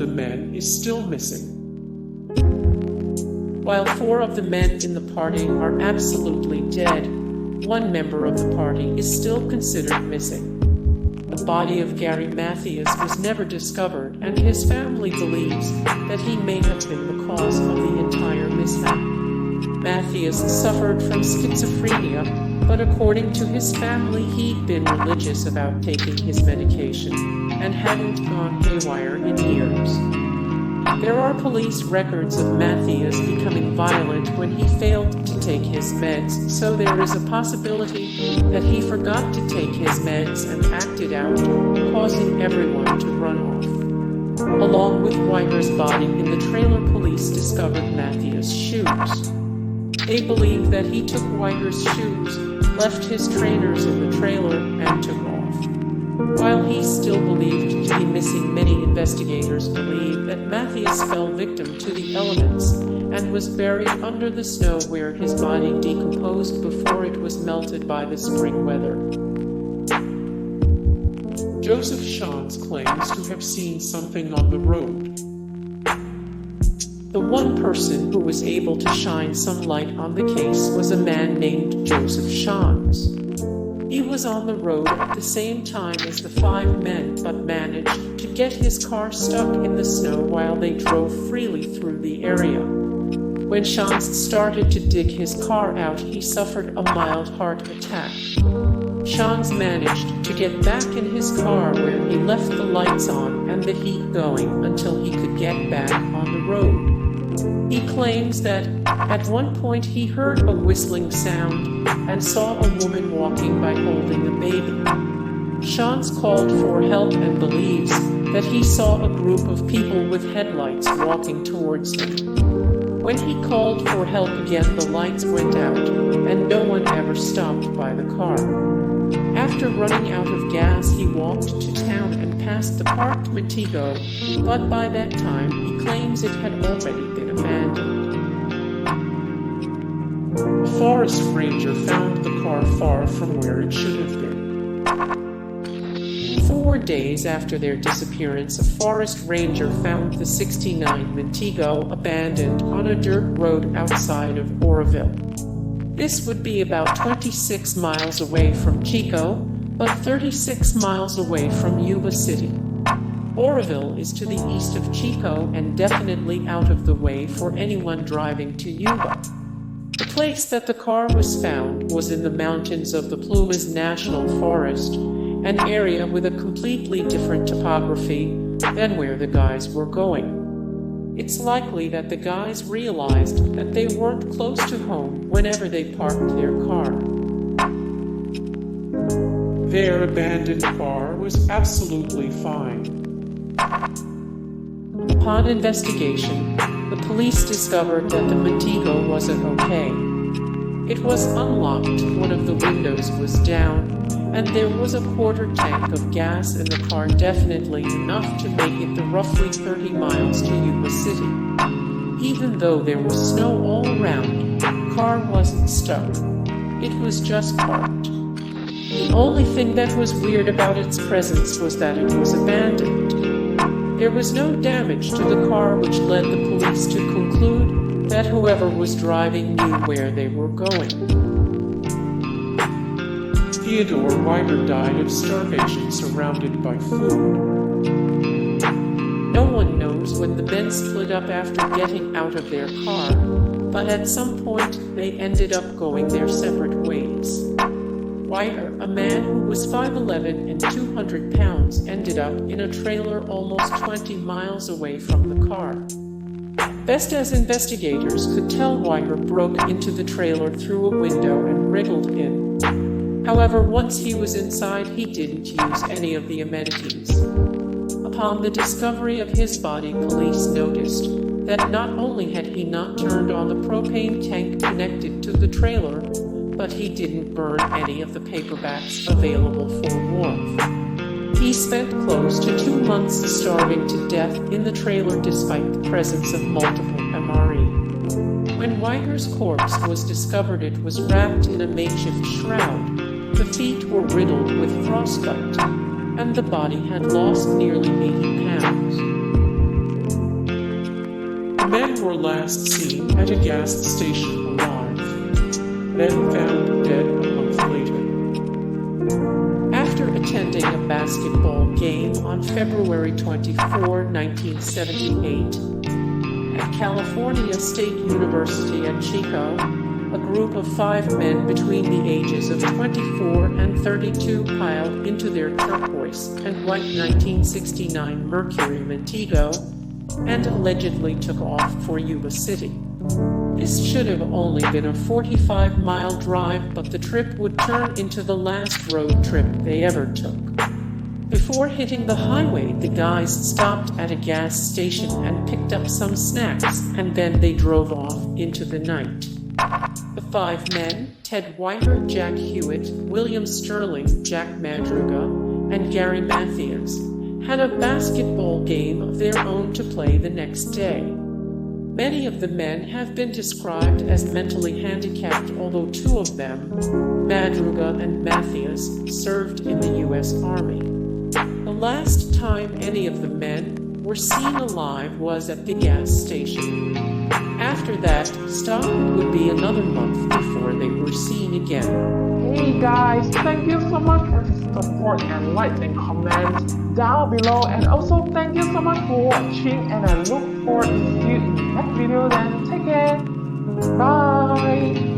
the men is still missing. While 4 of the men in the party are absolutely dead, 1 member of the party is still considered missing. The body of Gary Mathias was never discovered, and his family believes that he may have been the cause of the entire mishap. Mathias suffered from schizophrenia, but according to his family, he'd been religious about taking his medication and hadn't gone haywire in years. There are police records of Mathias becoming violent when he failed to take his meds, so there is a possibility that he forgot to take his meds and acted out, causing everyone to run off. Along with Weiher's body in the trailer, police discovered Mathias' shoes. They believe that he took Weiher's shoes, left his trainers in the trailer, and took off. While he's still believed to be missing, many investigators believe that Mathias fell victim to the elements and was buried under the snow, where his body decomposed before it was melted by the spring weather. Joseph Shones claims to have seen something on the road. The one person who was able to shine some light on the case was a man named Joseph Shones. He was on the road at the same time as the 5 men, but managed to get his car stuck in the snow while they drove freely through the area. When Shones started to dig his car out, he suffered a mild heart attack. Shones managed to get back in his car, where he left the lights on and the heat going until he could get back on the road. He claims that at one point he heard a whistling sound and saw a woman walking by holding a baby. Shones called for help and believes that he saw a group of people with headlights walking towards him. When he called for help again, the lights went out and no one ever stopped by the car. After running out of gas, he walked to town and passed the parked Chico, but by that time he claims it had already been abandoned. A forest ranger found the car far from where it should have been. 4 days after their disappearance, a forest ranger found the '69 Chico abandoned on a dirt road outside of Oroville. This would be about 26 miles away from Chico, but 36 miles away from Yuba City. Oroville is to the east of Chico and definitely out of the way for anyone driving to Yuba. The place that the car was found was in the mountains of the Plumas National Forest, an area with a completely different topography than where the guys were going. It's likely that the guys realized that they weren't close to home whenever they parked their car. Their abandoned car was absolutely fine. Upon investigation, the police discovered that the Chico wasn't okay. It was unlocked, one of the windows was down, and there was a quarter tank of gas in the car, definitely enough to make it the roughly 30 miles to Yuba City. Even though there was snow all around, the car wasn't stuck. It was just parked. The only thing that was weird about its presence was that it was abandoned. There was no damage to the car, which led the police to conclude that whoever was driving knew where they were going. Theodore Weiher died of starvation, surrounded by food. No one knows when the men split up after getting out of their car, but at some point they ended up going their separate ways. Weiher, a man who was 5'11" and 200 pounds, ended up in a trailer almost 20 miles away from the car. Best as investigators could tell, Weiher broke into the trailer through a window and wriggled in. However, once he was inside, he didn't use any of the amenities. Upon the discovery of his body, police noticed that not only had he not turned on the propane tank connected to the trailer, but he didn't burn any of the paperbacks available for warmth. He spent close to 2 months starving to death in the trailer despite the presence of multiple MRE. When Weiher's corpse was discovered, it was wrapped in a makeshift shroud. The feet were riddled with frostbite, and the body had lost nearly 80 pounds. were last seen at a gas station alive, then found dead a month later. After attending a basketball game on February 24, 1978, at California State University at Chico, a group of 5 men between the ages of 24 and 32 piled into their turquoise and white 1969 Mercury Montego and allegedly took off for Yuba City. This should have only been a 45-mile drive, but the trip would turn into the last road trip they ever took. Before hitting the highway, the guys stopped at a gas station and picked up some snacks, and then they drove off into the night. The 5 men, Ted Weiher, Jack Hewitt, William Sterling, Jack Madruga, and Gary Mathias, had a basketball game of their own to play the next day. Many of the men have been described as mentally handicapped, although 2 of them, Madruga and Mathias, served in the U.S. Army. The last time any of the men were seen alive was at the gas station. After that stop, it would be another month before they were seen again. Hey guys, thank you so much for the support and likes and comments down below, and also thank you so much for watching, and I look forward to see you in the next video. Then take care, bye.